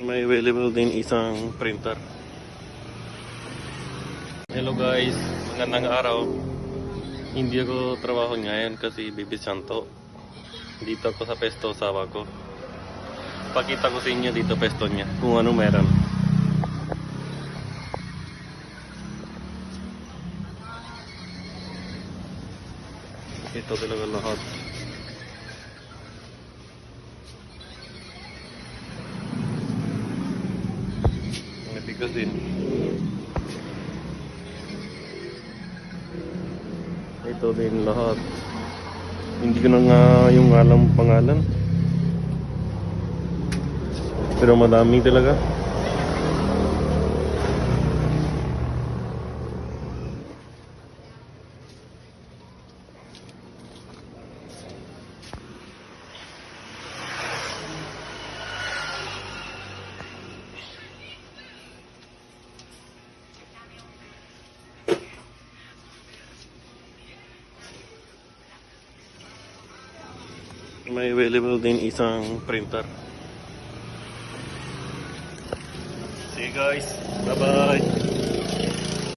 May available din isang printer. Hello guys, magandang araw. Hindi ako trabaho ngayon kasi Bibi Santo. Dito ako sa pesto sawa ko. Pakita ko sa inyo dito pesto niya kung ano meron. Ito talaga lahat. Matigas din. Ito din lahat. Hindi ko na nga yung alam pangalan. Pero madami talaga. May available din isang printer. See you guys. Bye bye.